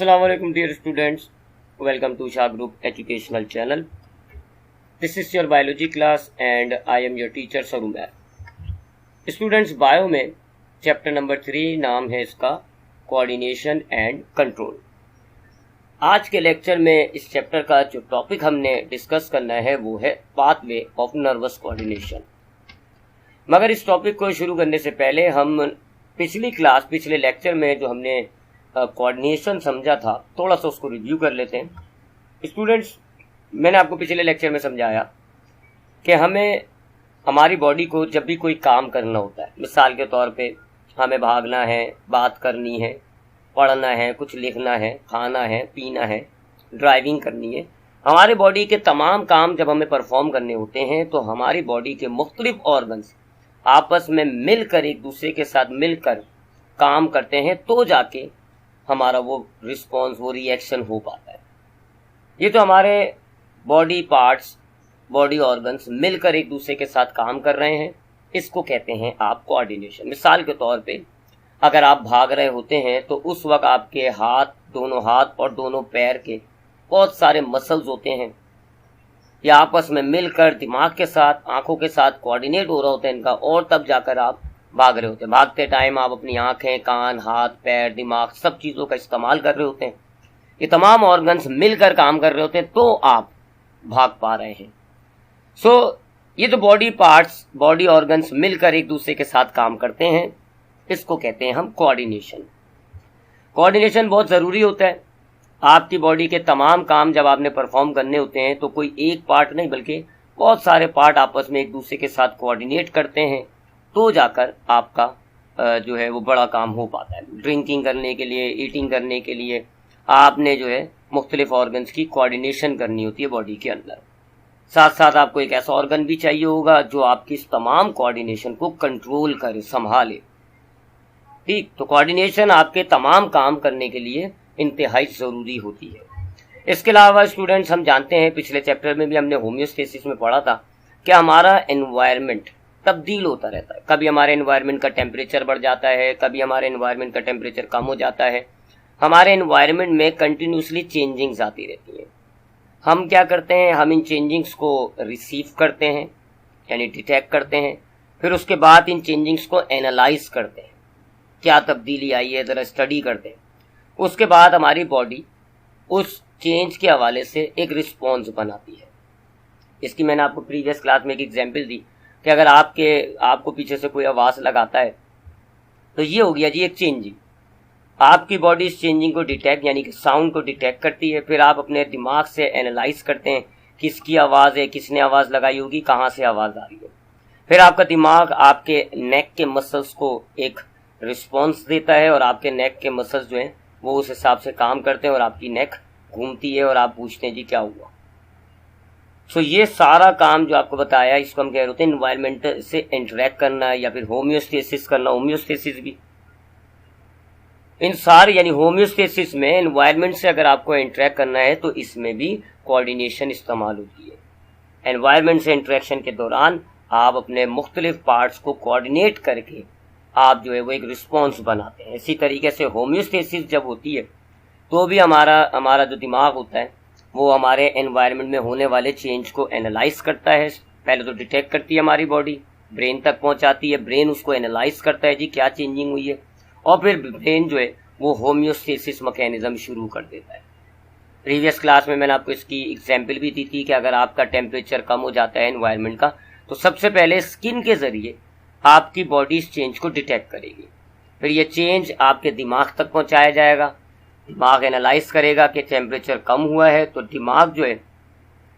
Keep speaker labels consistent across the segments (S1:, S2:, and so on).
S1: Assalamualaikum dear students, welcome to Shah Group Educational Channel. This is your biology class and I am your teacher Sarumer. Students, bio में chapter number 3 नाम है इसका coordination and control. आज के lecture में इस chapter का जो टॉपिक हमने डिस्कस करना है वो है पाथवे ऑफ नर्वस कोऑर्डिनेशन। मगर इस टॉपिक को शुरू करने से पहले हम पिछले लेक्चर में जो हमने कोऑर्डिनेशन समझा था थोड़ा सा उसको रिव्यू कर लेते हैं। स्टूडेंट्स, मैंने आपको पिछले लेक्चर में समझाया कि हमें हमारी बॉडी को जब भी कोई काम करना होता है, मिसाल के तौर पे हमें भागना है, बात करनी है, पढ़ना है, कुछ लिखना है, खाना है, पीना है, ड्राइविंग करनी है, हमारे बॉडी के तमाम काम जब हमें परफॉर्म करने होते हैं तो हमारी बॉडी के मुख्तलिफ ऑर्गन्स आपस में मिलकर एक दूसरे के साथ मिलकर काम करते हैं तो जाके हमारा वो रिस्पॉन्स, वो रिएक्शन हो पाता है। ये तो हमारे बॉडी पार्ट्स, बॉडी ऑर्गन्स मिलकर एक दूसरे के साथ काम कर रहे हैं, इसको कहते हैं आप कोऑर्डिनेशन। मिसाल के तौर पे अगर आप भाग रहे होते हैं तो उस वक्त आपके दोनों हाथ और दोनों पैर के बहुत सारे मसल्स होते हैं, ये आपस में मिलकर दिमाग के साथ, आंखों के साथ कोऑर्डिनेट हो रहा होता है इनका, और तब जाकर आप भाग रहे होते हैं। भागते टाइम आप अपनी आंखें, कान, हाथ, पैर, दिमाग सब चीज़ों का इस्तेमाल कर रहे होते हैं। ये तमाम ऑर्गन्स मिलकर काम कर रहे होते हैं तो आप भाग पा रहे हैं। ये तो बॉडी पार्ट्स, बॉडी ऑर्गन्स मिलकर एक दूसरे के साथ काम करते हैं, इसको कहते हैं हम कोऑर्डिनेशन। कोऑर्डिनेशन बहुत ज़रूरी होता है। आपकी बॉडी के तमाम काम जब आपने परफॉर्म करने होते हैं तो कोई एक पार्ट नहीं बल्कि बहुत सारे पार्ट आपस में एक दूसरे के साथ कोऑर्डिनेट करते हैं तो जाकर आपका जो है वो बड़ा काम हो पाता है। ड्रिंकिंग करने के लिए, ईटिंग करने के लिए आपने जो है मुख्तलिफ ऑर्गन्स की कोऑर्डिनेशन करनी होती है बॉडी के अंदर। साथ साथ आपको एक ऐसा ऑर्गन भी चाहिए होगा जो आपकी इस तमाम कोऑर्डिनेशन को कंट्रोल करे, संभाले। ठीक, तो कोऑर्डिनेशन आपके तमाम काम करने के लिए इंतहाई ज़रूरी होती है। इसके अलावा स्टूडेंट्स, हम जानते हैं पिछले चैप्टर में भी हमने होम्योस्टेसिस में पढ़ा था कि हमारा एनवायरनमेंट तब्दील होता रहता है। कभी हमारे एनवायरनमेंट का टेम्परेचर बढ़ जाता है, कभी हमारे एनवायरनमेंट का टेम्परेचर कम हो जाता है। हमारे एनवायरनमेंट में कंटिन्यूसली चेंजिंग्स आती रहती हैं। हम क्या करते हैं, हम इन चेंजिंग्स को रिसीव करते हैं, यानी डिटेक्ट करते हैं, फिर उसके बाद इन चेंजिंग्स को एनालाइज करते हैं, क्या तब्दीली आई है ज़रा स्टडी करते हैं। उसके बाद हमारी बॉडी उस चेंज के हवाले से एक रिस्पॉन्स बनाती है। इसकी मैंने आपको प्रीवियस क्लास में एक एग्जांपल दी कि अगर आपको पीछे से कोई आवाज़ लगाता है तो ये हो गया जी एक चेंजिंग। आपकी बॉडी इस चेंजिंग को डिटेक्ट, यानी कि साउंड को डिटेक्ट करती है। फिर आप अपने दिमाग से एनालाइज करते हैं किसकी आवाज़ है, किसने आवाज़ लगाई होगी, कहाँ से आवाज़ आ रही है। फिर आपका दिमाग आपके नेक के मसल्स को एक रिस्पॉन्स देता है और आपके नेक के मसल्स जो हैं वो उस हिसाब से काम करते हैं और आपकी नेक घूमती है और आप पूछते हैं जी क्या हुआ। ये सारा काम जो आपको बताया इसको हम कह रहे होते हैं एनवायरनमेंट से इंटरेक्ट करना या फिर होम्योस्टेसिस करना। होम्योस्टेसिस भी इन सारे, यानी होम्योस्टेसिस में एनवायरनमेंट से अगर आपको इंटरेक्ट करना है तो इसमें भी कोऑर्डिनेशन इस्तेमाल होती है। एनवायरनमेंट से इंटरेक्शन के दौरान आप अपने मुख्तलिफ पार्ट्स को कोऑर्डिनेट करके आप जो है वो एक रिस्पॉन्स बनाते हैं। इसी तरीके से होम्योस्टेसिस जब होती है तो भी हमारा जो दिमाग होता है वो हमारे एनवायरनमेंट में होने वाले चेंज को एनालाइज करता है। पहले तो डिटेक्ट करती है हमारी बॉडी, ब्रेन तक पहुंचाती है, ब्रेन उसको एनालाइज करता है जी क्या चेंजिंग हुई है, और फिर ब्रेन जो है वो होम्योस्टेसिस मैकेनिज्म शुरू कर देता है। प्रीवियस क्लास में मैंने आपको इसकी एग्जाम्पल भी दी थी कि अगर आपका टेम्परेचर कम हो जाता है एनवायरनमेंट का तो सबसे पहले स्किन के ज़रिए आपकी बॉडी इस चेंज को डिटेक्ट करेगी। फिर ये चेंज आपके दिमाग तक पहुंचाया जाएगा, दिमाग एनालाइज करेगा कि टेम्परेचर कम हुआ है तो दिमाग जो है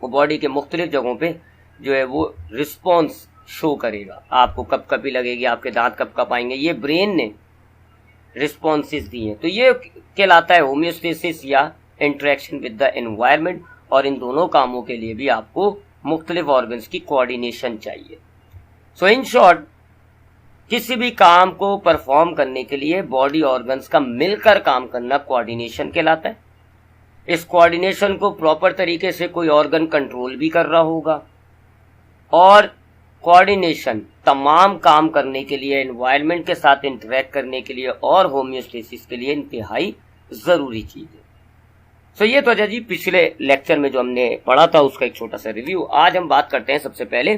S1: वो बॉडी के मुख्तलिफ जगहों पे जो है वो रिस्पॉन्स शो करेगा। आपको कपकपी लगेगी, आपके दांत कपकप आएंगे, ये ब्रेन ने रिस्पॉन्सेस दी हैं। तो ये कहलाता है होम्योस्टेसिस या इंटरेक्शन विद द एनवायरनमेंट। और इन दोनों कामों के लिए भी आपको मुख्तलिफ ऑर्गन्स की कोऑर्डिनेशन चाहिए। इन शॉर्ट, किसी भी काम को परफॉर्म करने के लिए बॉडी ऑर्गन्स का मिलकर काम करना कोऑर्डिनेशन कहलाता है। इस कोऑर्डिनेशन को प्रॉपर तरीके से कोई ऑर्गन कंट्रोल भी कर रहा होगा, और कोऑर्डिनेशन तमाम काम करने के लिए, एनवायरनमेंट के साथ इंटरेक्ट करने के लिए और होम्योस्टेसिस के लिए इंतहाई ज़रूरी चीज़ है। सो ये तो जी पिछले लेक्चर में जो हमने पढ़ा था उसका एक छोटा सा रिव्यू। आज हम बात करते हैं सबसे पहले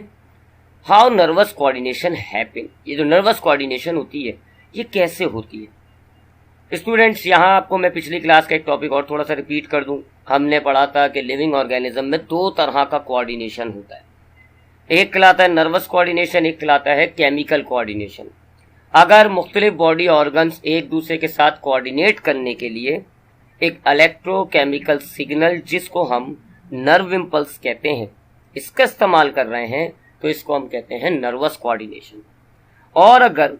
S1: हाउ नर्वस कोऑर्डिनेशन हैपन। ये जो नर्वस कोऑर्डिनेशन होती है ये कैसे होती है। स्टूडेंट्स, यहाँ आपको मैं पिछली क्लास का एक टॉपिक और थोड़ा सा रिपीट कर दूं। हमने पढ़ा था कि लिविंग ऑर्गेनिज्म में दो तरह का कोऑर्डिनेशन होता है, एक कहलाता है नर्वस कोऑर्डिनेशन, एक कहलाता है केमिकल कोऑर्डिनेशन। अगर मुख्तलिफ बॉडी ऑर्गन्स एक दूसरे के साथ कोऑर्डिनेट करने के लिए एक इलेक्ट्रोकेमिकल सिग्नल जिसको हम नर्व इम्पल्स कहते हैं इसका इस्तेमाल कर रहे हैं तो इसको हम कहते हैं नर्वस कोऑर्डिनेशन। और अगर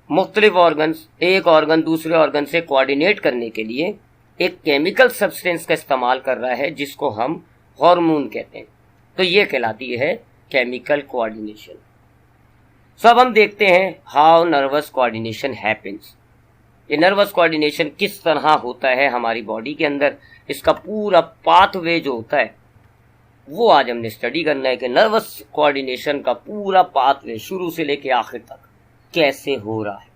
S1: मुख्तलिफ ऑर्गन्स एक ऑर्गन दूसरे ऑर्गन से कोऑर्डिनेट करने के लिए एक केमिकल सब्सटेंस का इस्तेमाल कर रहा है जिसको हम हार्मोन कहते हैं तो ये कहलाती है केमिकल कोऑर्डिनेशन। सो अब हम देखते हैं हाउ नर्वस कोऑर्डिनेशन हैपेंस। ये नर्वस कोऑर्डिनेशन किस तरह होता है हमारी बॉडी के अंदर, इसका पूरा पाथवे जो होता है वो आज हमने स्टडी करना है कि नर्वस कोऑर्डिनेशन का पूरा पाथवे शुरू से लेके आखिर तक कैसे हो रहा है।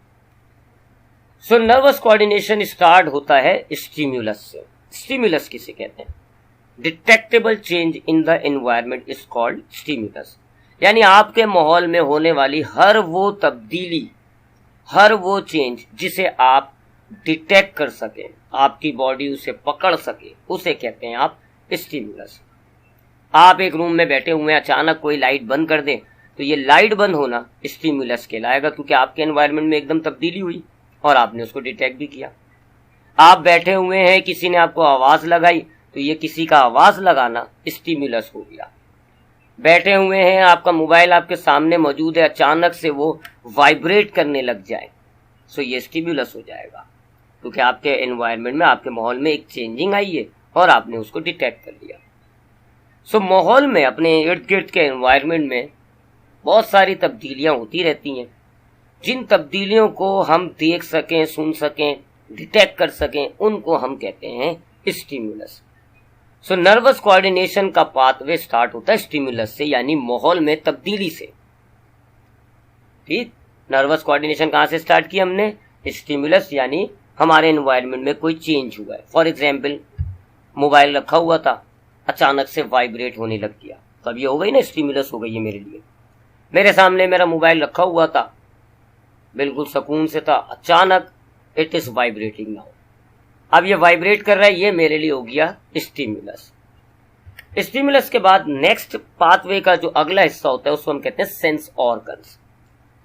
S1: सो नर्वस कोऑर्डिनेशन स्टार्ट होता है स्टिम्युलस से। स्टिम्युलस किसे कहते हैं? Detectable change in the environment is called stimulus. यानी आपके माहौल में होने वाली हर वो तब्दीली, हर वो चेंज जिसे आप डिटेक्ट कर सकें, आपकी बॉडी उसे पकड़ सके, उसे कहते हैं आप स्टिम्युलस। आप एक रूम में बैठे हुए हैं, अचानक कोई लाइट बंद कर दे तो ये लाइट बंद होना स्टिम्युलस कहलाएगा, क्योंकि आपके एनवायरनमेंट में एकदम तब्दीली हुई और आपने उसको डिटेक्ट भी किया। आप बैठे हुए हैं, किसी ने आपको आवाज लगाई तो ये किसी का आवाज लगाना स्टिम्युलस हो गया। बैठे हुए हैं, आपका मोबाइल आपके सामने मौजूद है, अचानक से वो वाइब्रेट करने लग जाए सो ये स्टिम्युलस हो जाएगा, क्योंकि आपके एनवायरनमेंट में, आपके माहौल में एक चेंजिंग आई है और आपने उसको डिटेक्ट कर लिया। सो माहौल में, अपने इर्द गिर्द के एनवायरनमेंट में बहुत सारी तब्दीलियां होती रहती हैं। जिन तब्दीलियों को हम देख सकें, सुन सकें, डिटेक्ट कर सकें, उनको हम कहते हैं स्टिम्युलस। सो नर्वस कोऑर्डिनेशन का पाथवे स्टार्ट होता है स्टिम्युलस से, यानी माहौल में तब्दीली से। ठीक, नर्वस कोऑर्डिनेशन कहां से स्टार्ट किया हमने? स्टिम्युलस, यानी हमारे एनवायरनमेंट में कोई चेंज हुआ है। फॉर एग्जाम्पल, मोबाइल रखा हुआ था, अचानक से वाइब्रेट होने लग गया, तब ये हो गई ना, स्टिम्युलस हो गई है मेरे लिए। मेरे सामने मेरा मोबाइल रखा हुआ था, बिल्कुल सुकून से था, अचानक इट इज वाइब्रेटिंग नाउ। अब ये वाइब्रेट कर रहा है, ये मेरे लिए हो गया स्टिम्युलस। स्टिम्युलस के बाद नेक्स्ट पाथवे का जो अगला हिस्सा होता है उसको हम कहते हैं सेंस ऑर्गन्स।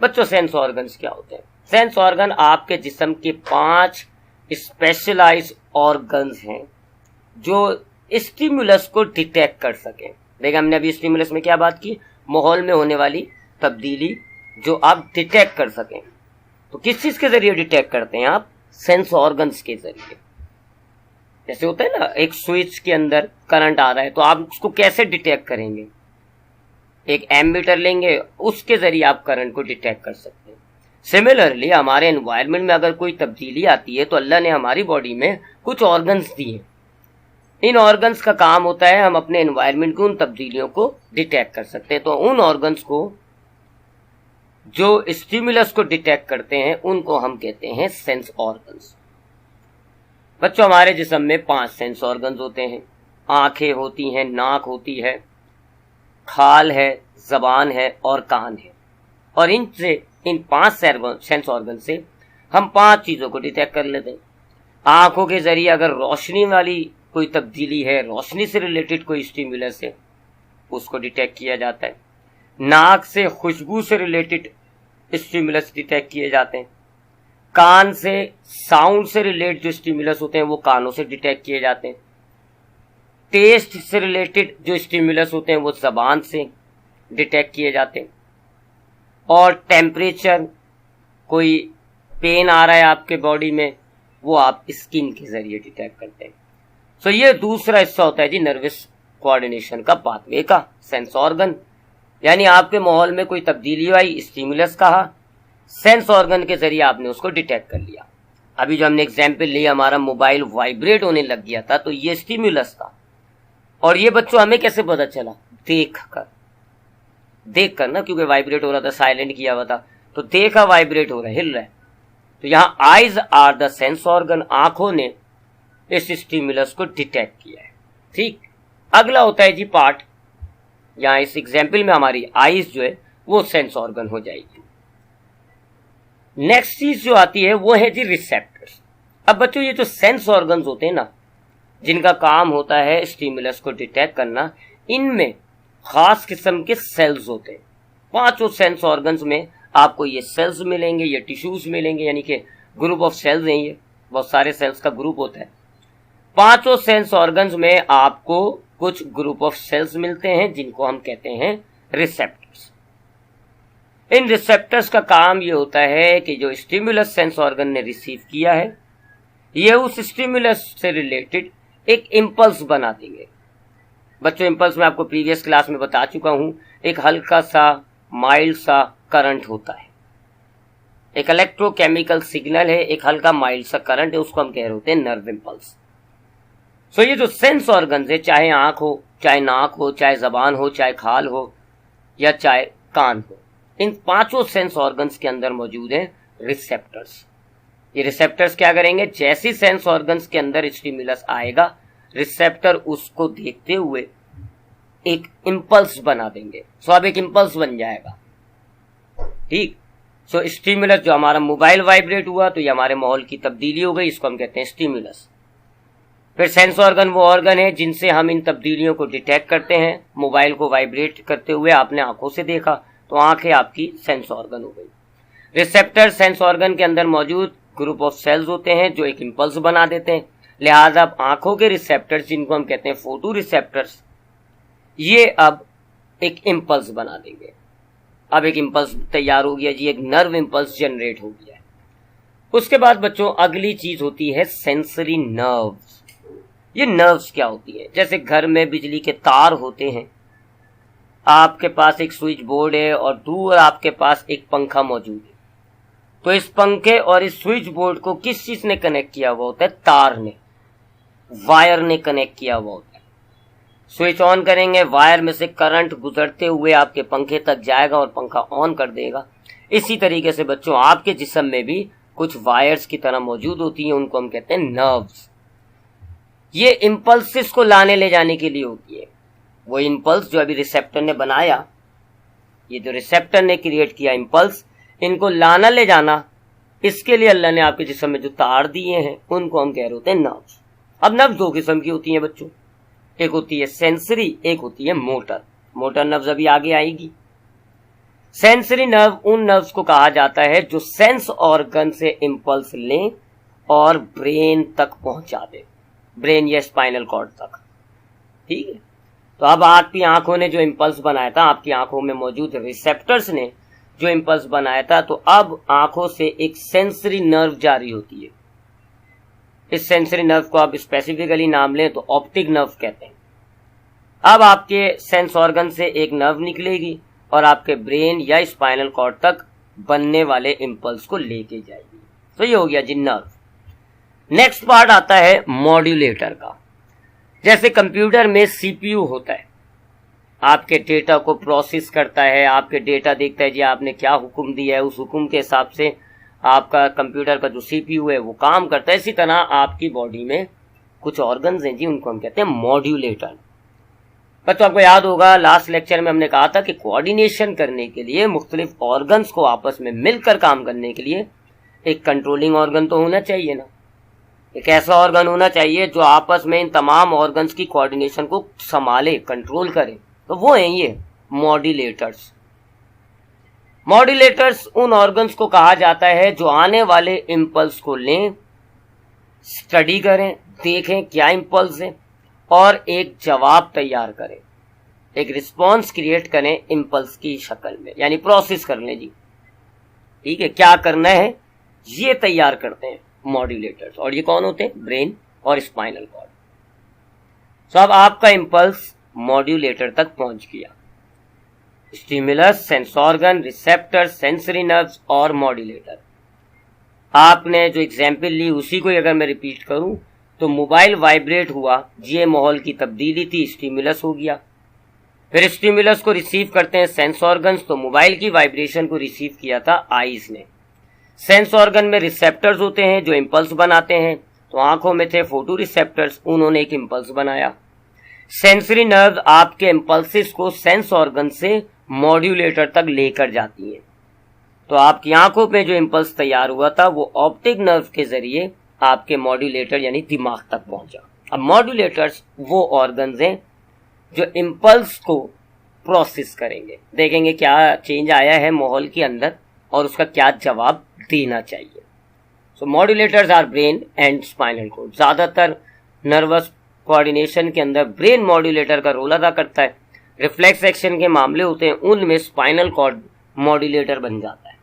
S1: बच्चों, सेंस ऑर्गन्स क्या होते हैं? सेंस ऑर्गन आपके जिस्म के 5 स्पेशलाइज्ड ऑर्गन्स हैं जो स्टिम्युलस को डिटेक्ट कर सके। देखिए, हमने अभी स्टिम्युलस में क्या बात की? माहौल में होने वाली तब्दीली जो आप डिटेक्ट कर सकें। तो किस चीज के जरिए डिटेक्ट करते हैं आप? सेंस ऑर्गन्स के जरिए। जैसे होता है ना, एक स्विच के अंदर करंट आ रहा है तो आप उसको कैसे डिटेक्ट करेंगे? एक एमीटर लेंगे, उसके जरिए आप करंट को डिटेक्ट कर सकते हैं। सिमिलरली हमारे एनवायरनमेंट में अगर कोई तब्दीली आती है तो अल्लाह ने हमारी बॉडी में कुछ ऑर्गन्स दिए। इन ऑर्गन्स का काम होता है हम अपने एनवायरनमेंट की उन तब्दीलियों को डिटेक्ट कर सकते हैं। तो उन ऑर्गन्स को जो स्टिम्युलस को डिटेक्ट करते हैं उनको हम कहते हैं सेंस ऑर्गन्स। बच्चों, हमारे जिस्म में 5 सेंस ऑर्गन्स होते हैं। आंखें होती हैं, नाक होती है, खाल है, जबान है और कान है। और इन 5 सेंस ऑर्गन से हम 5 चीजों को डिटेक्ट कर लेते हैं। आंखों के जरिए अगर रोशनी वाली कोई तब्दीली है, रोशनी से रिलेटेड कोई स्टिम्युलस है, उसको डिटेक्ट किया जाता है। नाक से खुशबू से रिलेटेड स्टिम्युलस डिटेक्ट किए जाते हैं। कान से साउंड से रिलेटेड जो स्टिम्युलस होते हैं वो कानों से डिटेक्ट किए जाते हैं। टेस्ट से रिलेटेड जो स्टिम्युलस होते हैं वो जबान से डिटेक्ट किए जाते हैं। और टेम्परेचर, कोई पेन आ रहा है आपके बॉडी में, वो आप स्किन के जरिए डिटेक्ट करते हैं। सो ये दूसरा हिस्सा होता है जी नर्वस कोऑर्डिनेशन का पाथवे का, सेंस ऑर्गन। यानी आपके माहौल में कोई तब्दीली आई, स्टिम्युलस कहा, सेंस ऑर्गन के जरिए आपने उसको डिटेक्ट कर लिया। अभी जो हमने एग्जाम्पल लिया, हमारा मोबाइल वाइब्रेट होने लग गया था तो ये स्टिम्युलस था। और ये बच्चों हमें कैसे पता चला? देख कर ना, क्योंकि वाइब्रेट हो रहा था, साइलेंट किया हुआ था, तो देखा वाइब्रेट हो रहा है, हिल रहा है। तो यहाँ eyes are the sense organ, आंखों ने इस स्टिमुलस को डिटेक्ट किया है। ठीक, अगला होता है जी पार्ट, यहाँ इस एग्जाम्पल में हमारी आईज जो है वो सेंस ऑर्गन हो जाएगी। नेक्स्ट चीज जो आती है वो है जी रिसेप्टर्स। अब बच्चों ये जो सेंस ऑर्गन्स होते हैं ना, जिनका काम होता है स्टिमुलस को डिटेक्ट करना, इनमें खास किस्म के सेल्स होते हैं। 5 सेंस ऑर्गन्स में आपको ये सेल्स मिलेंगे, ये टिश्यूज मिलेंगे, यानी कि ग्रुप ऑफ सेल्स हैं, ये बहुत सारे सेल्स का ग्रुप होता है। 5 सेंस ऑर्गन्स में आपको कुछ ग्रुप ऑफ सेल्स मिलते हैं जिनको हम कहते हैं रिसेप्टर्स। इन रिसेप्टर्स का काम ये होता है कि जो स्टिमुलस सेंस ऑर्गन ने रिसीव किया है, ये उस स्टिमुलस से रिलेटेड एक इम्पल्स बना देंगे। बच्चों इम्पल्स मैं आपको प्रीवियस क्लास में बता चुका हूं, एक हल्का सा माइल्ड सा करंट होता है, एक इलेक्ट्रोकेमिकल सिग्नल है, एक हल्का माइल्ड सा करंट है, उसको हम कह रहे होते हैं नर्व इम्पल्स। सो ये जो सेंस ऑर्गन्स है, चाहे आंख हो, चाहे नाक हो, चाहे जबान हो, चाहे खाल हो या चाहे कान हो, इन 5 सेंस ऑर्गन्स के अंदर मौजूद है रिसेप्टर्स। ये रिसेप्टर्स क्या करेंगे, जैसी सेंस ऑर्गन्स के अंदर स्टिमुलस आएगा, रिसेप्टर उसको देखते हुए एक इम्पल्स बना देंगे। सो अब एक इम्पल्स बन जाएगा। ठीक, सो स्टिमुलस जो हमारा मोबाइल वाइब्रेट हुआ तो ये हमारे माहौल की तब्दीली हो गई, इसको हम कहते हैं स्टिमुलस। फिर सेंस ऑर्गन वो ऑर्गन है जिनसे हम इन तब्दीलियों को डिटेक्ट करते हैं। मोबाइल को वाइब्रेट करते हुए आपने आंखों से देखा तो आंखें आपकी सेंस ऑर्गन हो गई। रिसेप्टर सेंस ऑर्गन के अंदर मौजूद ग्रुप ऑफ सेल्स होते हैं जो एक इम्पल्स बना देते हैं। लिहाजा अब आंखों के रिसेप्टर्स, जिनको हम कहते हैं फोटो रिसेप्टर्स, ये अब एक इम्पल्स बना देंगे। अब एक इम्पल्स तैयार हो गया जी, एक नर्व इम्पल्स जनरेट हो गया है। उसके बाद बच्चों अगली चीज होती है सेंसरी नर्व्स। ये नर्व्स क्या होती है, जैसे घर में बिजली के तार होते हैं, आपके पास एक स्विच बोर्ड है और दूर आपके पास एक पंखा मौजूद है, तो इस पंखे और इस स्विच बोर्ड को किस चीज ने कनेक्ट किया हुआ होता है, तार ने, वायर ने कनेक्ट किया हुआ होता है। स्विच ऑन करेंगे, वायर में से करंट गुजरते हुए आपके पंखे तक जाएगा और पंखा ऑन कर देगा। इसी तरीके से बच्चों आपके जिस्म में भी कुछ वायर्स की तरह मौजूद होती हैं, उनको हम कहते हैं नर्व्स। ये इम्पल्सिस को लाने ले जाने के लिए होती है। वो इम्पल्स जो अभी रिसेप्टर ने बनाया, ये जो रिसेप्टर ने क्रिएट किया इम्पल्स, इनको लाना ले जाना, इसके लिए अल्लाह ने आपके जिस्म में जो तार दिए हैं उनको हम कह रहे होते हैं नर्व्स। अब नर्व्स 2 किस्म की होती हैं बच्चों, एक होती है सेंसरी, एक होती है मोटर। मोटर नर्व्स अभी आगे आएगी। सेंसरी नर्व उन नर्व्स को कहा जाता है जो सेंस ऑर्गन से इम्पल्स लें और ब्रेन तक पहुंचा दे, ब्रेन या स्पाइनल कॉर्ड तक। ठीक है, तो अब आपकी आंखों ने जो इम्पल्स बनाया था, आपकी आंखों में मौजूद रिसेप्टर्स ने जो इम्पल्स बनाया था, तो अब आंखों से एक सेंसरी नर्व जारी होती है। इस सेंसरी नर्व को आप स्पेसिफिकली नाम लें तो ऑप्टिक नर्व कहते हैं। अब आपके सेंस ऑर्गन से एक नर्व निकलेगी और आपके ब्रेन या स्पाइनल कॉर्ड तक बनने वाले इम्पल्स को लेके जाएगी। तो ये हो गया जी नर्व। नेक्स्ट पार्ट आता है मॉड्यूलेटर का। जैसे कंप्यूटर में सीपीयू होता है, आपके डेटा को प्रोसेस करता है, आपके डेटा देखता है जी आपने क्या हुक्म दिया है, उस हुक्म के हिसाब से आपका कंप्यूटर का जो सीपीयू है वो काम करता है। इसी तरह आपकी बॉडी में कुछ ऑर्गन्स हैं जी, उनको हम कहते हैं मॉड्यूलेटर। बच्चों आपको याद होगा लास्ट लेक्चर में हमने कहा था कि कोऑर्डिनेशन करने के लिए, मुख्तलिफ ऑर्गन्स को आपस में मिलकर काम करने के लिए एक कंट्रोलिंग ऑर्गन तो होना चाहिए ना। एक ऐसा ऑर्गन होना चाहिए जो आपस में इन तमाम ऑर्गन्स की कोऑर्डिनेशन को संभाले, कंट्रोल करे, तो वो हैं ये मॉड्यूलेटर्स। मॉड्यूलेटर्स उन ऑर्गन्स को कहा जाता है जो आने वाले इम्पल्स को लें, स्टडी करें, देखें क्या इम्पल्स है और एक जवाब तैयार करें, एक रिस्पॉन्स क्रिएट करें इम्पल्स की शक्ल में, यानी प्रोसेस कर लें जी। ठीक है, क्या करना है ये तैयार करते हैं मॉड्यूलेटर्स। और ये कौन होते हैं, ब्रेन और स्पाइनल कॉर्ड। तो अब आपका इम्पल्स मॉड्यूलेटर तक पहुंच गया। Stimulus, sense organ, receptor, sensory nerves और मॉड्यूलेटर। आपने जो एग्जाम्पल ली उसी को अगर मैं रिपीट करूं तो मोबाइल वाइब्रेट हुआ, ये माहौल की तब्दीली थी, स्टिमुलस हो गया। फिर स्टिमुलस को रिसीव करते हैं सेंस ऑर्गन्स, तो मोबाइल की वाइब्रेशन को रिसीव किया था आईज ने। सेंस ऑर्गन में रिसेप्टर्स होते हैं जो इम्पल्स बनाते हैं, तो आंखों में थे फोटो रिसेप्टर्स, उन्होंने एक इम्पल्स बनाया। सेंसरी नर्व आपके इम्पल्सिस को सेंस ऑर्गन से मॉड्यूलेटर तक लेकर जाती है। तो आपकी आंखों पे जो इम्पल्स तैयार हुआ था वो ऑप्टिक नर्व के जरिए आपके मॉड्यूलेटर यानी दिमाग तक पहुंचा। अब मॉड्यूलेटर्स वो ऑर्गन्स हैं जो इम्पल्स को प्रोसेस करेंगे, देखेंगे क्या चेंज आया है माहौल के अंदर और उसका क्या जवाब देना चाहिए। So modulators are brain and spinal cord. ज्यादातर नर्वस कोऑर्डिनेशन के अंदर ब्रेन मॉड्यूलेटर का रोल अदा करता है। रिफ्लेक्स एक्शन के मामले होते हैं, उनमें स्पाइनल कॉर्ड मॉड्यूलेटर बन जाता है।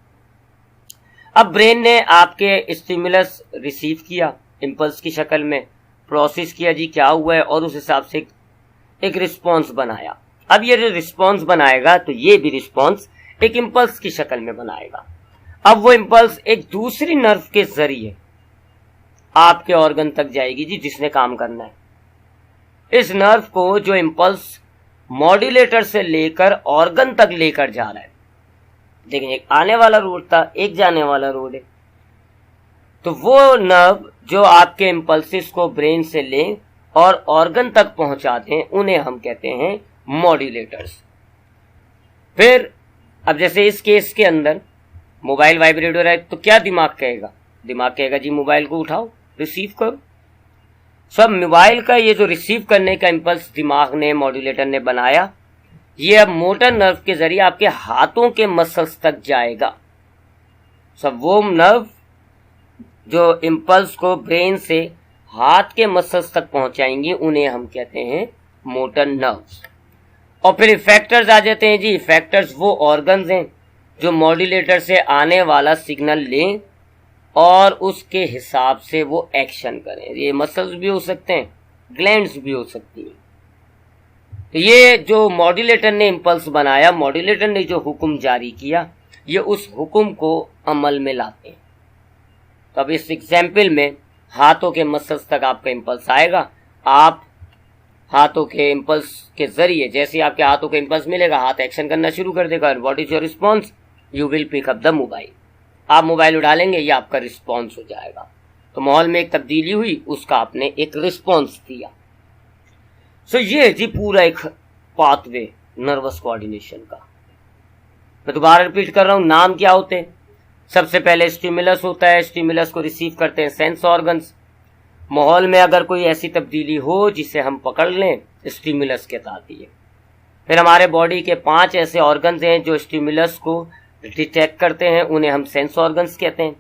S1: अब ब्रेन ने आपके स्टिमुलस रिसीव किया इम्पल्स की शक्ल में, प्रोसेस किया जी क्या हुआ है, और उस हिसाब से एक रिस्पॉन्स बनाया। अब ये जो रिस्पॉन्स बनाएगा तो ये भी रिस्पॉन्स एक इम्पल्स की शक्ल में बनाएगा। अब वो इम्पल्स एक दूसरी नर्व के जरिए आपके ऑर्गन तक जाएगी जी जिसने काम करना है। इस नर्व को जो इम्पल्स मॉड्यूलेटर से लेकर ऑर्गन तक लेकर जा रहा है, देखिए एक आने वाला रोड था, एक जाने वाला रोड है, तो वो नर्व जो आपके इम्पल्सिस को ब्रेन से ले और ऑर्गन तक पहुंचाते हैं उन्हें हम कहते हैं मॉड्यूलेटर्स। फिर अब जैसे इस केस के अंदर मोबाइल वाइब्रेट हो रहा है तो क्या दिमाग कहेगा? दिमाग कहेगा जी मोबाइल को उठाओ, रिसीव करो। सब मोबाइल का ये जो रिसीव करने का इम्पल्स दिमाग ने मॉड्यूलेटर ने बनाया, ये अब मोटर नर्व के जरिए आपके हाथों के मसल्स तक जाएगा। सब वो नर्व जो इम्पल्स को ब्रेन से हाथ के मसल्स तक पहुंचाएंगी उन्हें हम कहते हैं मोटर नर्व्स। और फिर इफेक्टर्स आ जाते हैं जी। इफेक्टर्स वो ऑर्गन्स हैं जो मॉड्यूलेटर से आने वाला सिग्नल लें और उसके हिसाब से वो एक्शन करें। ये मसल्स भी हो सकते हैं, ग्लैंड्स भी हो सकती हैं। तो ये जो मॉड्यूलेटर ने इम्पल्स बनाया, मॉड्यूलेटर ने जो हुक्म जारी किया, ये उस हुक्म को अमल में लाते हैं। तो अब इस एग्जाम्पल में हाथों के मसल्स तक आपका इम्पल्स आएगा। आप हाथों के इम्पल्स के जरिए, जैसे आपके हाथों के इम्पल्स मिलेगा, हाथ एक्शन करना शुरू कर देगा। What is your response? You will pick up the mobile. आप मोबाइल उठा लेंगे, ये आपका रिस्पॉन्स हो जाएगा। तो माहौल में एक तब्दीली हुई, उसका आपने एक रिस्पॉन्स दिया। सो ये जी पूरा एक पाथवे नर्वस कोऑर्डिनेशन का। मैं दोबारा रिपीट कर रहा हूं, नाम क्या होते हैं? सबसे पहले स्टिमुलस होता है, स्टिमुलस को रिसीव करते हैं सेंस ऑर्गन्स। माहौल में अगर कोई ऐसी तब्दीली हो जिसे हम पकड़ लें, स्टिमुलस कहलाती है। फिर हमारे बॉडी के 5 ऐसे ऑर्गन्स हैं जो स्टिमुलस को डिटेक्ट करते हैं, उन्हें हम सेंस ऑर्गन्स कहते हैं।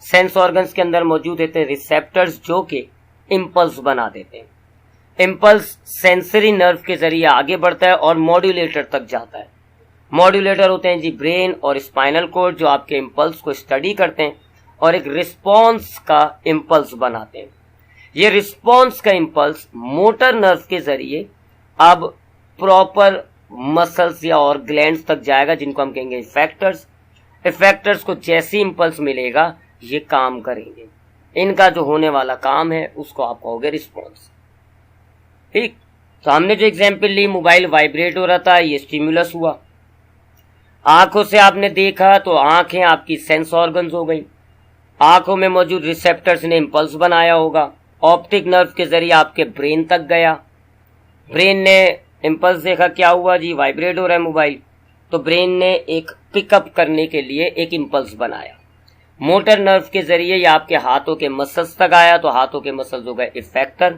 S1: सेंस ऑर्गन्स के अंदर मौजूद होते हैं रिसेप्टर्स जो कि इम्पल्स बना देते हैं। इम्पल्स सेंसरी नर्व के जरिए आगे बढ़ता है और मॉड्यूलेटर तक जाता है। मॉड्यूलेटर होते हैं जी ब्रेन और स्पाइनल कॉर्ड जो आपके इम्पल्स को स्टडी करते हैं और एक रिस्पॉन्स का इम्पल्स बनाते हैं। ये रिस्पॉन्स का इम्पल्स मोटर नर्व के जरिए अब प्रॉपर मसल्स या और ग्लैंड्स तक जाएगा जिनको हम कहेंगे इफेक्टर्स। इफेक्टर्स को जैसी इम्पल्स मिलेगा ये काम करेंगे। इनका जो होने वाला काम है उसको आप कहोगे रिस्पॉन्स। ठीक, तो हमने जो एग्जाम्पल ली, मोबाइल वाइब्रेट हो रहा था, ये स्टिमुलस हुआ। आंखों से आपने देखा तो आंखें आपकी सेंस ऑर्गन्स हो गई। आंखों में मौजूद रिसेप्टर्स ने इम्पल्स बनाया होगा। ऑप्टिक नर्व के जरिए आपके ब्रेन तक गया। ब्रेन ने इम्पल्स देखा, क्या हुआ जी वाइब्रेट हो रहा है मोबाइल, तो ब्रेन ने एक पिकअप करने के लिए एक इम्पल्स बनाया। मोटर नर्व के जरिए ये आपके हाथों के मसल्स तक आया, तो हाथों के मसल्स हो गए इफेक्टर।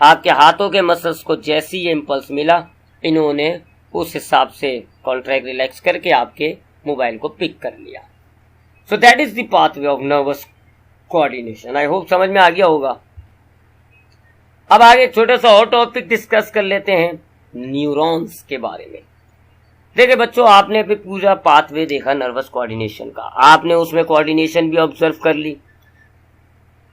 S1: आपके हाथों के मसल्स को जैसी ये इम्पल्स मिला, इन्होंने उस हिसाब से कॉन्ट्रैक्ट रिलैक्स करके आपके मोबाइल को पिक कर लिया। So that is the pathway of nervous coordination. I hope समझ में आ गया होगा। अब आगे छोटा सा और टॉपिक डिस्कस कर लेते हैं न्यूरॉन्स के बारे में। देखिए बच्चों, आपने भी पूरा पाथवे देखा नर्वस कोऑर्डिनेशन का, आपने उसमें कोऑर्डिनेशन भी ऑब्जर्व कर ली।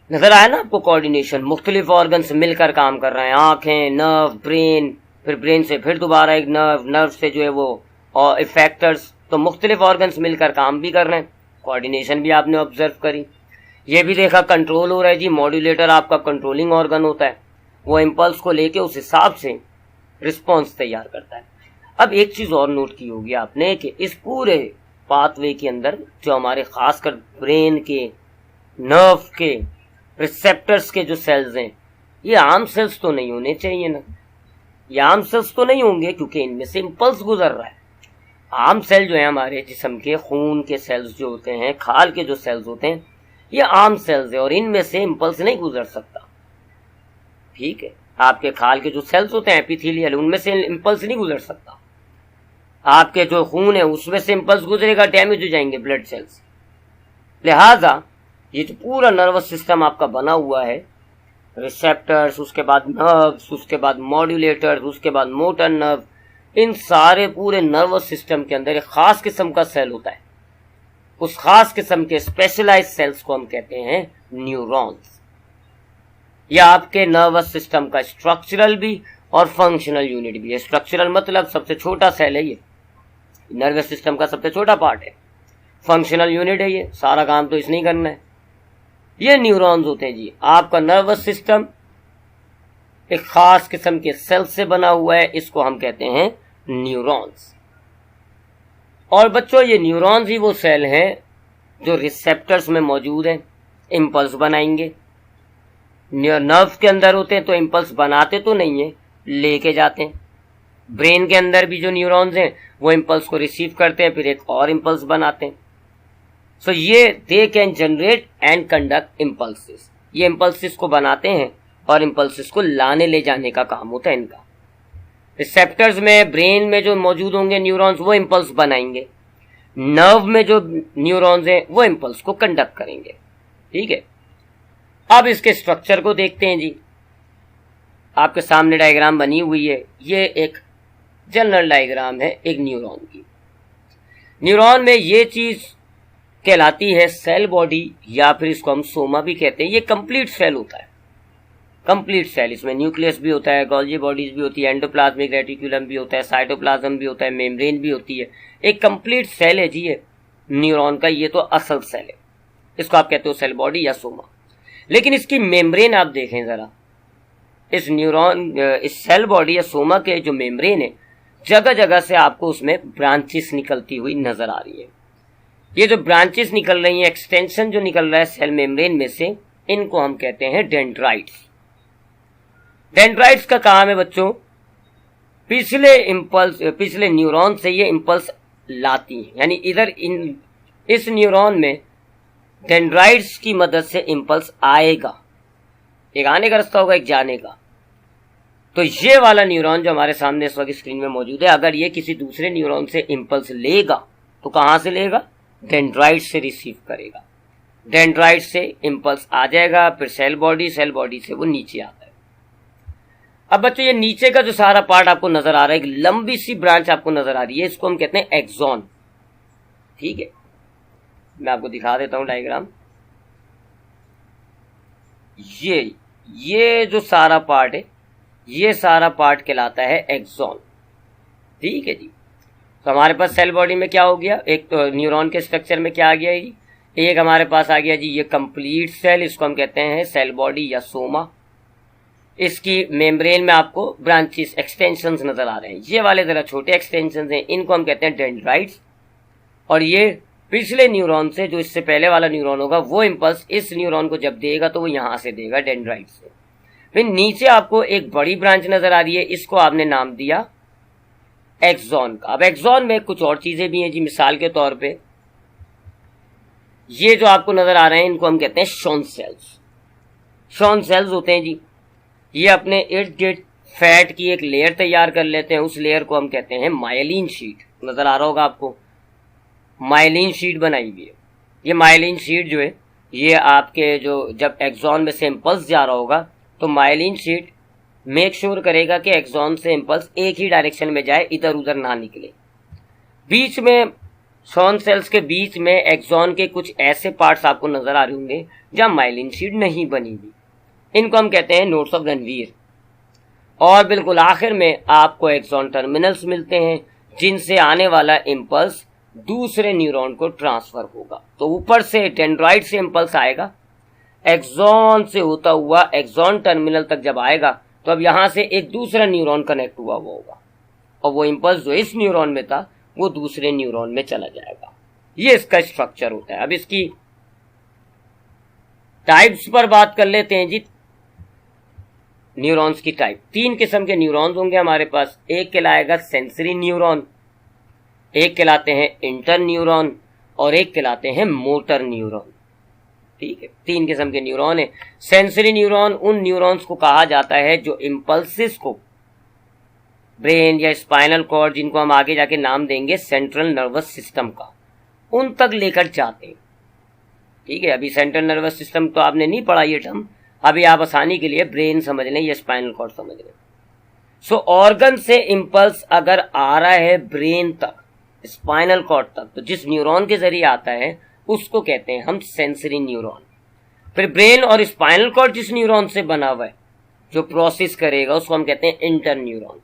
S1: नजर आया ना आपको कोऑर्डिनेशन, मुख्तलिफ ऑर्गन्स मिलकर काम कर रहे हैं। आंखें, नर्व, ब्रेन, फिर ब्रेन से फिर दोबारा एक नर्व, नर्व से जो है वो और इफेक्टर्स, तो मुख्तलिफ ऑर्गन्स मिलकर काम भी कर रहे हैं। कोऑर्डिनेशन भी आपने ऑब्जर्व करी। ये भी देखा कंट्रोल हो रहा है जी। मॉड्यूलेटर आपका कंट्रोलिंग ऑर्गन होता है, वो इम्पल्स को लेके उस हिसाब से रिस्पॉन्स तैयार करता है। अब एक चीज और नोट की होगी आपने कि इस पूरे पाथवे के अंदर जो हमारे खासकर ब्रेन के, नर्व के रिसेप्टर्स के जो सेल्स हैं ये आम सेल्स तो नहीं होने चाहिए ना, ये आम सेल्स तो नहीं होंगे क्योंकि इनमें से इम्पल्स गुजर रहा है। आम सेल जो है हमारे जिस्म के, खून के सेल्स जो होते हैं, खाल के जो सेल्स होते हैं, ये आम सेल्स है और इनमें से इम्पल्स नहीं गुजर सकता। ठीक है, आपके खाल के जो सेल्स होते हैं एपिथेलियल, उनमें से इम्पल्स नहीं गुजर सकता। आपके जो खून है उसमें से इम्पल्स गुजरेगा, डैमेज हो जाएंगे ब्लड सेल्स। लिहाजा ये जो पूरा नर्वस सिस्टम आपका बना हुआ है, रिसेप्टर्स, उसके बाद नर्व्स, उसके बाद मॉड्यूलेटर्स, उसके बाद मोटर नर्व, इन सारे पूरे नर्वस सिस्टम के अंदर एक खास किस्म का सेल होता है। उस खास किस्म के स्पेशलाइज्ड सेल्स को हम कहते हैं न्यूरॉन्स। यह आपके नर्वस सिस्टम का स्ट्रक्चरल भी और फंक्शनल यूनिट भी है। स्ट्रक्चरल मतलब सबसे छोटा सेल है, ये नर्वस सिस्टम का सबसे छोटा पार्ट है। फंक्शनल यूनिट है, ये सारा काम तो इसने ही करना है। ये न्यूरॉन्स होते हैं जी। आपका नर्वस सिस्टम एक खास किस्म के सेल से बना हुआ है, इसको हम कहते हैं न्यूरॉन्स। और बच्चों ये न्यूरॉन्स ही वो सेल हैं जो रिसेप्टर्स में मौजूद हैं, इम्पल्स बनाएंगे। नर्व के अंदर होते हैं तो इम्पल्स बनाते तो नहीं है, लेके जाते हैं। ब्रेन के अंदर भी जो न्यूरॉन्स हैं वो इम्पल्स को रिसीव करते हैं, फिर एक और इम्पल्स बनाते हैं। सो ये they can generate and conduct impulses. ये इम्पल्सिस को बनाते हैं और इम्पल्सिस को लाने ले जाने का काम होता है इनका। रिसेप्टर्स में, ब्रेन में जो मौजूद होंगे न्यूरॉन्स वो इम्पल्स बनाएंगे। नर्व में जो न्यूरॉन्स हैं वो इम्पल्स को कंडक्ट करेंगे। ठीक है, अब इसके स्ट्रक्चर को देखते हैं जी। आपके सामने डायग्राम बनी हुई है, ये एक जनरल डायग्राम है एक न्यूरॉन की। न्यूरॉन में ये चीज कहलाती है सेल बॉडी, या फिर इसको हम सोमा भी कहते हैं। ये कंप्लीट सेल होता है, कंप्लीट सेल। इसमें न्यूक्लियस भी होता है, गोल्जी बॉडीज भी होती है, एंडोप्लाज्मिक रेटिकुलम भी होता है, साइटोप्लाज्म भी होता है, मेम्ब्रेन भी होती है। एक कंप्लीट सेल है जी ये न्यूरॉन का। ये तो असल सेल है, इसको आप कहते हो सेल बॉडी या सोमा। लेकिन इसकी मेम्ब्रेन आप देखें जरा, इस न्यूरॉन, इस सेल बॉडी या सोमा के जो मेम्ब्रेन है, जगह जगह से आपको उसमें ब्रांचेस निकलती हुई नजर आ रही है। ये जो ब्रांचेस निकल रही हैं, एक्सटेंशन जो निकल रहा है सेल मेम्ब्रेन में से, इनको हम कहते हैं डेंड्राइट्स। डेंड्राइट्स का काम है बच्चों, पिछले न्यूरॉन से ये इम्पल्स लाती हैं, यानी इधर इस न्यूरॉन में डेंड्राइट्स की मदद से इम्पल्स आएगा। एक आने का रास्ता होगा, एक जाने का। तो ये वाला न्यूरॉन जो हमारे सामने इस वक्त स्क्रीन में मौजूद है, अगर ये किसी दूसरे न्यूरॉन से इम्पल्स लेगा तो कहां से लेगा? डेंड्राइट से रिसीव करेगा। डेंड्राइट से इम्पल्स आ जाएगा, फिर सेल बॉडी से वो नीचे आता है। अब बच्चों ये नीचे का जो सारा पार्ट आपको नजर आ रहा है, एक लंबी सी ब्रांच आपको नजर आ रही है, इसको हम कहते हैं एक्सॉन। ठीक है, मैं आपको दिखा देता हूं डायग्राम। ये जो सारा पार्ट है, ये सारा पार्ट कहलाता है एक्सॉन। ठीक है जी। तो हमारे पास सेल बॉडी में क्या हो गया, एक तो न्यूरॉन के स्ट्रक्चर में क्या आ गया जी, एक हमारे पास आ गया जी ये कंप्लीट सेल, इसको हम कहते हैं सेल बॉडी या सोमा। इसकी मेम्ब्रेन में आपको ब्रांचेस, एक्सटेंशंस नजर आ रहे हैं। ये वाले जरा छोटे एक्सटेंशंस हैं, इनको हम कहते हैं डेंड्राइट्स। और ये पिछले न्यूरॉन से, जो इससे पहले वाला न्यूरॉन होगा, वो इम्पल्स इस न्यूरॉन को जब देगा तो वो यहां से देगा, डेंड्राइट से। फिर नीचे आपको एक बड़ी ब्रांच नजर आ रही है, इसको आपने नाम दिया एक्सॉन का। अब एक्सॉन में कुछ और चीजें भी हैं जी। मिसाल के तौर पे ये जो आपको नजर आ रहे हैं, इनको हम कहते हैं शॉन सेल्स। शॉन सेल्स होते हैं जी, ये अपने इर्द गिर्द फैट की एक लेयर तैयार कर लेते हैं, उस लेयर को हम कहते हैं माइलिन शीट। नजर आ रहा होगा आपको, माइलिन शीट बनाई हुई है। ये माइलिन शीट जो है, ये आपके जो जब एक्सॉन में से इम्पल्स जा रहा होगा तो माइलिन शीट मेक श्योर करेगा कि एक्सॉन से इम्पल्स एक ही डायरेक्शन में जाए, इधर उधर ना निकले। बीच में शॉन सेल्स के बीच में एक्सॉन के कुछ ऐसे पार्ट्स आपको नजर आ रहे होंगे जहां माइलिन शीट नहीं बनी हुई, इनको हम कहते हैं नोड्स ऑफ रणवीर। और बिल्कुल आखिर में आपको एक्सॉन टर्मिनल्स मिलते हैं, जिनसे आने वाला इम्पल्स दूसरे न्यूरॉन को ट्रांसफर होगा। तो ऊपर से डेंड्राइट से इम्पल्स आएगा, एक्सॉन से होता हुआ एक्सॉन टर्मिनल तक जब आएगा तो अब यहां से एक दूसरा न्यूरॉन कनेक्ट हुआ होगा, और वो इम्पल्स जो इस न्यूरॉन में था वो दूसरे न्यूरॉन में चला जाएगा। ये इसका स्ट्रक्चर होता है। अब इसकी टाइप्स पर बात कर लेते हैं जी। न्यूरॉन्स की टाइप, 3 किस्म के न्यूरॉन्स होंगे हमारे पास। एक कहलाएगा सेंसरी न्यूरॉन, एक कहलाते हैं इंटर न्यूरॉन और एक कहलाते हैं मोटर न्यूरॉन। ठीक है, 3 किस्म के न्यूरॉन है। सेंसरी न्यूरॉन उन न्यूरॉन्स को कहा जाता है जो इम्पल्सिस को ब्रेन या स्पाइनल कॉर्ड, जिनको हम आगे जाके नाम देंगे सेंट्रल नर्वस सिस्टम का, उन तक लेकर जाते हैं। ठीक है, अभी सेंट्रल नर्वस सिस्टम तो आपने नहीं पढ़ा ये टर्म, अभी आप आसानी के लिए ब्रेन समझ लें या स्पाइनल कॉर्ड समझ लें। सो ऑर्गन से इम्पल्स अगर आ रहा है ब्रेन तक, स्पाइनल कॉर्ड तक, तो जिस न्यूरॉन के जरिए आता है उसको कहते हैं हम सेंसरी न्यूरॉन। फिर ब्रेन और स्पाइनल कॉर्ड जिस न्यूरॉन से बना हुआ है जो प्रोसेस करेगा उसको हम कहते हैं इंटर न्यूरॉन।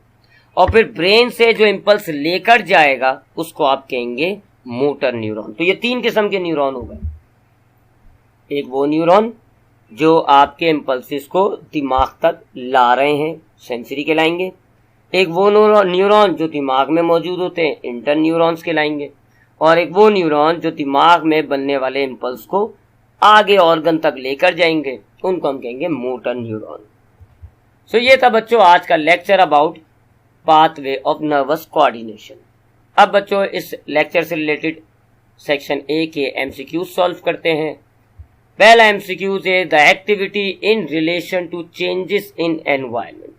S1: और फिर ब्रेन से जो इम्पल्स लेकर जाएगा उसको आप कहेंगे मोटर न्यूरॉन। तो ये 3 किस्म के न्यूरॉन हो गए। एक वो न्यूरॉन जो आपके इम्पल्सिस को दिमाग तक ला रहे हैं, सेंसरी कहलाएंगे। एक वो न्यूरॉन जो दिमाग में मौजूद होते हैं, इंटर न्यूरॉन्स कहलाएंगे। और एक वो न्यूरॉन जो दिमाग में बनने वाले इम्पल्स को आगे ऑर्गन तक लेकर जाएंगे, उनको हम कहेंगे मोटर न्यूरॉन। सो ये था बच्चों आज का lecture about pathway of nervous coordination. अब बच्चों इस लेक्चर से रिलेटेड सेक्शन ए के एमसीक्यू सॉल्व करते हैं। पहला एमसीक्यू है the activity in relation to changes in environment.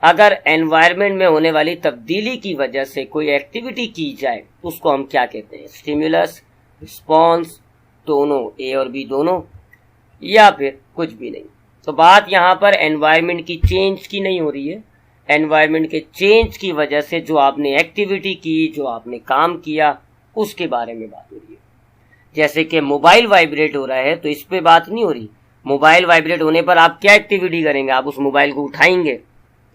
S1: अगर एनवायरनमेंट में होने वाली तब्दीली की वजह से कोई एक्टिविटी की जाए उसको हम क्या कहते हैं? स्टिमुलस, रिस्पॉन्स, दोनों, ए और बी दोनों, या फिर कुछ भी नहीं। तो बात यहाँ पर एनवायरनमेंट की चेंज की नहीं हो रही है। एनवायरनमेंट के चेंज की वजह से जो आपने एक्टिविटी की, जो आपने काम किया, उसके बारे में बात हो रही है। जैसे कि मोबाइल वाइब्रेट हो रहा है तो इस पे बात नहीं हो रही। मोबाइल वाइब्रेट होने पर आप क्या एक्टिविटी करेंगे? आप उस मोबाइल को उठाएंगे।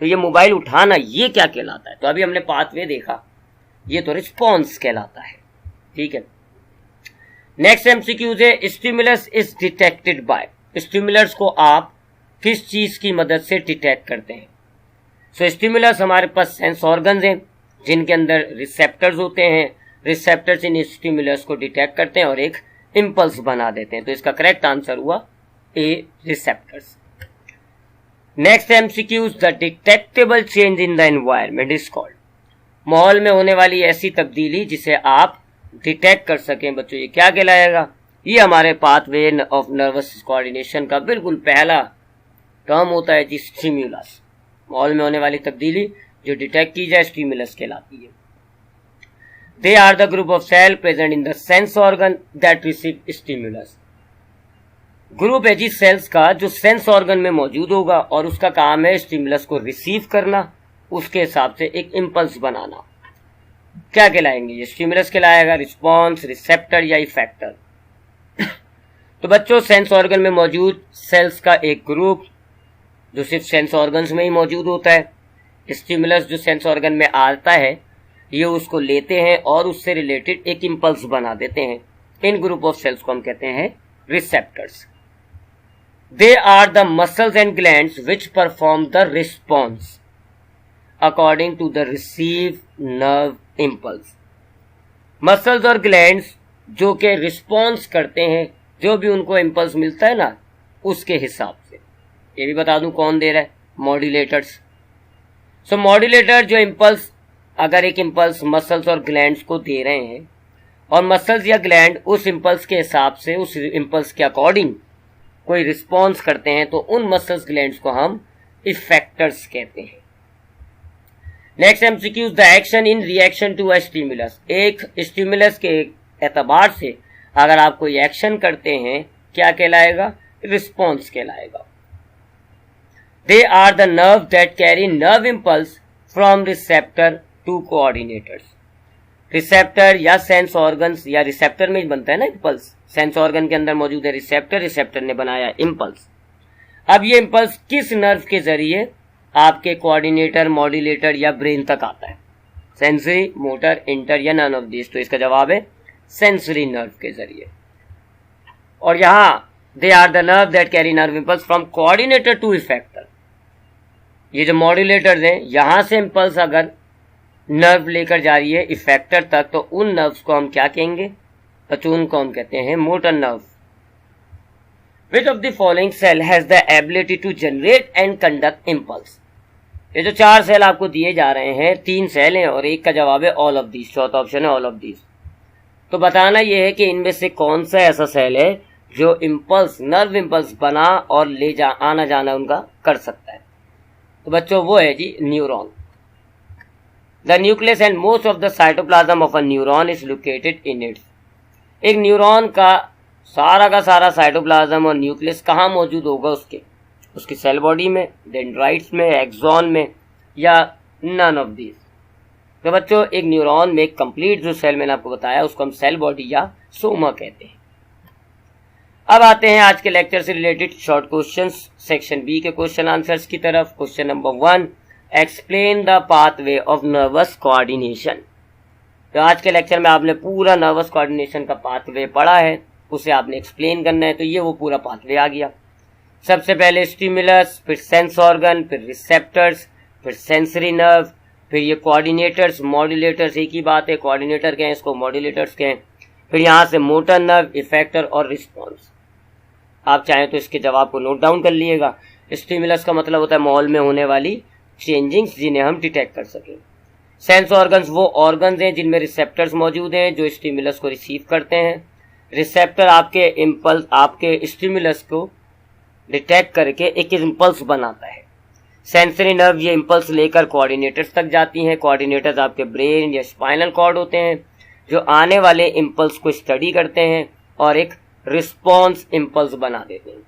S1: तो ये मोबाइल उठाना ये क्या कहलाता है? तो अभी हमने पाथवे देखा, ये तो रिस्पॉन्स कहलाता है। ठीक है, नेक्स्ट एमसीक्यू है stimulus is detected by. Stimulus को आप किस चीज की मदद से डिटेक्ट करते हैं? सो स्टिमुलस हमारे पास सेंस ऑर्गन्स हैं जिनके अंदर रिसेप्टर्स होते हैं। रिसेप्टर्स इन स्टिमुलस को डिटेक्ट करते हैं और एक इम्पल्स बना देते हैं। तो इसका करेक्ट आंसर हुआ A, receptors. Next MCQ the detectable change in the environment is called. माहौल में होने वाली ऐसी तब्दीली जिसे आप डिटेक्ट कर सकें बच्चों, ये क्या कहलाएगा? ये हमारे पाथवे ऑफ नर्वस कोऑर्डिनेशन का बिल्कुल पहला टर्म होता है जी, स्टिमुलस। माहौल में होने वाली तब्दीली जो डिटेक्ट की जाए स्टिमुलस कहलाती है। They are the group of cell present in the sense organ that receive stimulus. Group है जी सेल्स का जो सेंस ऑर्गन में मौजूद होगा और उसका काम है स्टिमुलस को रिसीव करना, उसके हिसाब से एक इम्पल्स बनाना। क्या कहलाएंगे? ये स्टिमुलस कहलाएगा, रिस्पॉन्स, रिसेप्टर या इफेक्टर। तो बच्चों सेंस ऑर्गन में मौजूद सेल्स का एक ग्रुप जो सिर्फ सेंस ऑर्गन्स में ही मौजूद होता है। स्टिमुलस जो सेंस ऑर्गन में आता है ये उसको लेते हैं और उससे रिलेटेड एक इम्पल्स बना देते हैं। इन ग्रुप ऑफ सेल्स को हम कहते हैं receptors. They are the muscles and glands which perform the response according to the receive nerve impulse. Muscles और ग्लैंड्स जो कि रिस्पॉन्स करते हैं, जो भी उनको इम्पल्स मिलता है ना उसके हिसाब से। ये भी बता दूं कौन दे रहा है? मॉड्यूलेटर्स। सो मॉड्यूलेटर जो इम्पल्स, अगर एक इम्पल्स मसल्स और ग्लैंड्स को दे रहे हैं और मसल्स या ग्लैंड उस इम्पल्स के हिसाब से, उस इम्पल्स के अकॉर्डिंग कोई रिस्पॉन्स करते हैं, तो उन मसल्स ग्लैंड्स को हम इफेक्टर्स कहते हैं। Next MCQ the action in reaction to a stimulus. एक स्टिमुलस के एतबार से अगर आप कोई एक्शन करते हैं क्या कहलाएगा? रिस्पॉन्स कहलाएगा। They are the nerve that carry nerve impulse from receptor to coordinators. Receptor या सेंस ऑर्गन्स या रिसेप्टर में बनता है ना इम्पल्स, सेंस ऑर्गन के अंदर मौजूद है रिसेप्टर, रिसेप्टर ने बनाया इम्पल्स। अब ये इम्पल्स किस नर्व के जरिए आपके कोऑर्डिनेटर, मॉड्यूलेटर या ब्रेन तक आता है? सेंसरी, मोटर, इंटर या नन ऑफ दिस? तो इसका जवाब है सेंसरी नर्व के जरिए। और यहां they are the nerve that carry nerve impulse from coordinator to effector. ये जो मॉड्यूलेटर्स हैं यहां से इम्पल्स अगर नर्व लेकर जा रही है इफेक्टर तक, तो उन नर्व्स को हम क्या कहेंगे बच्चों? उनको हम कहते हैं motor nerve. Which of the following cell has the ability to generate and conduct impulse. ये जो 4 सेल आपको दिए जा रहे हैं, 3 सेल हैं और एक का जवाब है ऑल ऑफ दीज, चौथा ऑप्शन है ऑल ऑफ दीज। तो बताना यह है कि इनमें से कौन सा ऐसा सेल है जो इम्पल्स, नर्व इम्पल्स बना और आना जाना उनका कर सकता है। तो बच्चों वो है जी neuron. The nucleus and most of the cytoplasm of a neuron is located in it. एक न्यूरॉन का सारा साइटोप्लाज्म और न्यूक्लियस कहाँ मौजूद होगा? उसकी सेल बॉडी में, डेंड्राइट्स में, एक्सॉन में, या नन ऑफ दीज। तो बच्चों एक न्यूरॉन में कंप्लीट जो सेल मैंने आपको बताया उसको हम सेल बॉडी या सोमा कहते हैं। अब आते हैं आज के लेक्चर से related short questions, section B के क्वेश्चन आंसर्स की तरफ। Question number 1, explain the pathway of nervous coordination. तो आज के लेक्चर में आपने पूरा नर्वस कोऑर्डिनेशन का पाथवे पढ़ा है, उसे आपने एक्सप्लेन करना है। तो ये वो पूरा पाथवे आ गया। सबसे पहले स्टिमुलस, फिर सेंस ऑर्गन, फिर रिसेप्टर्स, फिर सेंसरी नर्व, फिर ये कोऑर्डिनेटर्स, मॉड्यूलेटर्स, एक ही बात है, कोऑर्डिनेटर कहें इसको, मॉड्यूलेटर्स कहें। फिर यहाँ से मोटर नर्व, इफेक्टर और रिस्पॉन्स। आप चाहें तो इसके जवाब को नोट डाउन कर लीजिएगा। स्टिमुलस का मतलब होता है माहौल में होने वाली चेंजिंग्स जिन्हें हम डिटेक्ट कर सकें। सेंस ऑर्गन्स वो ऑर्गन्स हैं जिनमें रिसेप्टर्स मौजूद हैं जो स्टिमुलस को रिसीव करते हैं। रिसेप्टर आपके इम्पल्स, आपके स्टिमुलस को डिटेक्ट करके एक इम्पल्स बनाता है। सेंसरी नर्व ये इम्पल्स लेकर कोऑर्डिनेटर्स तक जाती हैं। कोऑर्डिनेटर्स आपके ब्रेन या स्पाइनल कॉर्ड होते हैं जो आने वाले इम्पल्स को स्टडी करते हैं और एक रिस्पॉन्स इम्पल्स बना देते हैं।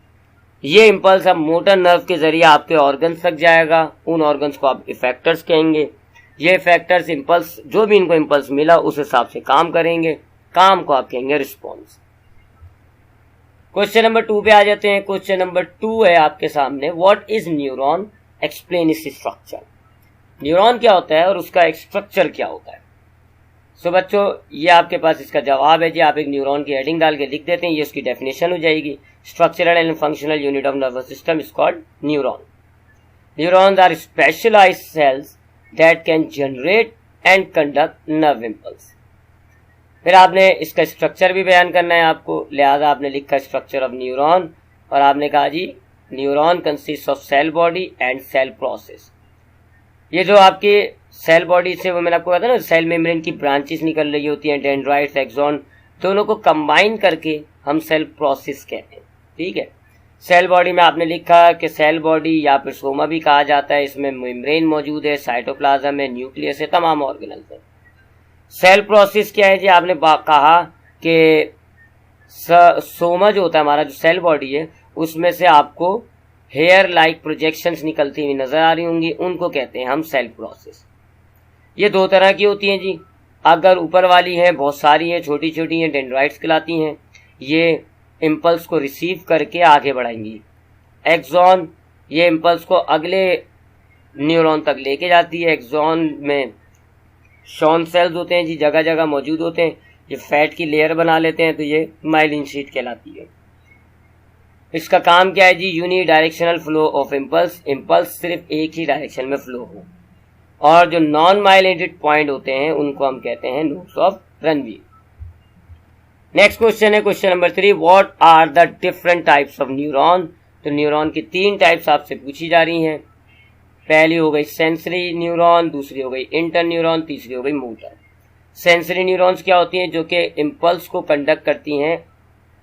S1: ये इम्पल्स अब मोटर नर्व के जरिए आपके ऑर्गन्स तक जाएगा। उन ऑर्गन्स को आप इफेक्टर्स कहेंगे। ये इफेक्टर्स इम्पल्स, जो भी इनको इम्पल्स मिला उस हिसाब से काम करेंगे। काम को आप कहेंगे रिस्पॉन्स। क्वेश्चन नंबर 2 पे आ जाते हैं। क्वेश्चन नंबर 2 है आपके सामने, what is neuron, explain its structure. Neuron क्या होता है और उसका एक स्ट्रक्चर क्या होता है। सो बच्चों ये आपके पास इसका जवाब है जी। आप एक न्यूरॉन की हेडिंग डाल के लिख देते हैं, ये उसकी डेफिनेशन हो जाएगी। Structural and functional unit of nervous system is called neuron. Neurons are specialized cells that can generate and conduct nerve impulse. फिर आपने इसका स्ट्रक्चर भी बयान करना है आपको, लिहाजा आपने लिखा स्ट्रक्चर ऑफ न्यूरॉन और आपने कहा जी neuron consist of cell body and cell process. ये जो आपकी सेल बॉडी से, वो मैंने आपको बताया ना, सेल मेम्ब्रेन की ब्रांचेस निकल रही होती हैं, डेंड्राइट्स, एक्सॉन, दोनों को कंबाइन करके हम सेल प्रोसेस कहते हैं। ठीक है। सेल बॉडी में आपने लिखा कि सेल बॉडी या फिर सोमा भी कहा जाता है, इसमें मेम्ब्रेन मौजूद है, साइटोप्लाज्म है, न्यूक्लियस है, तमाम ऑर्गेनल्स है। सेल प्रोसेस क्या है जी? आपने कहा कि सोमा जो होता है हमारा, जो सेल बॉडी है, उसमें से आपको हेयर लाइक प्रोजेक्शंस निकलती हुई नजर आ रही होंगी, उनको कहते हैं हम सेल प्रोसेस। ये 2 तरह की होती हैं जी। अगर ऊपर वाली हैं, बहुत सारी हैं, छोटी छोटी हैं, डेंड्राइट्स कहलाती हैं। ये इम्पल्स को रिसीव करके आगे बढ़ाएंगी। एक्सॉन ये इम्पल्स को अगले न्यूरॉन तक लेके जाती है। एक्सॉन में शॉन सेल्स होते हैं जी, जगह जगह मौजूद होते हैं। ये फैट की लेयर बना लेते हैं, तो ये माइलिन शीट कहलाती है। इसका काम क्या है जी? Unidirectional flow of impulse. Impulse सिर्फ एक ही डायरेक्शन में फ्लो हो। और जो नॉन माइलेटेड पॉइंट होते हैं उनको हम कहते हैं nodes of Ranvier. Next question है question number 3, what are the different types of neuron. तो न्यूरॉन की 3 टाइप्स आपसे पूछी जा रही हैं। पहली हो गई सेंसरी न्यूरॉन, दूसरी हो गई इंटर न्यूरॉन, तीसरी हो गई मोटर। सेंसरी न्यूरॉन्स क्या होती हैं? जो कि इम्पल्स को कंडक्ट करती हैं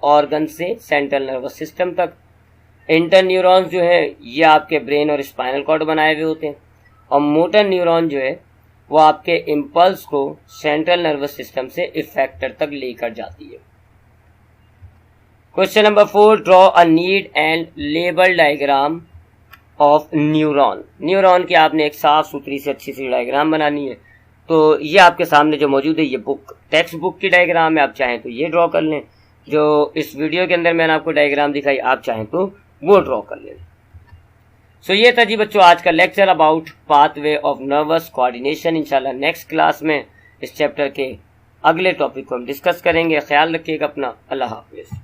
S1: ऑर्गन से सेंट्रल नर्वस सिस्टम तक। इंटर न्यूरॉन्स जो है ये आपके ब्रेन और स्पाइनल कॉर्ड बनाए हुए होते हैं। और मोटर न्यूरॉन जो है वो आपके इम्पल्स को सेंट्रल नर्वस सिस्टम से इफेक्टर तक लेकर जाती है। Question number 4, draw a need and label diagram of neuron. Neuron की आपने एक साफ सुथरी से अच्छी सी डायग्राम बनानी है। तो ये आपके सामने जो मौजूद है ये बुक, टेक्स्ट बुक की डायग्राम है। आप चाहें तो ये ड्रॉ कर लें, जो इस वीडियो के अंदर मैंने आपको डायग्राम दिखाई, आप चाहें तो वो ड्रॉ कर लें। सो ये था जी बच्चों आज का lecture about pathway of nervous coordination. इंशाल्लाह नेक्स्ट क्लास में इस चैप्टर के अगले टॉपिक को हम डिस्कस करेंगे। ख्याल रखिएगा अपना। अल्लाह हाफिज़।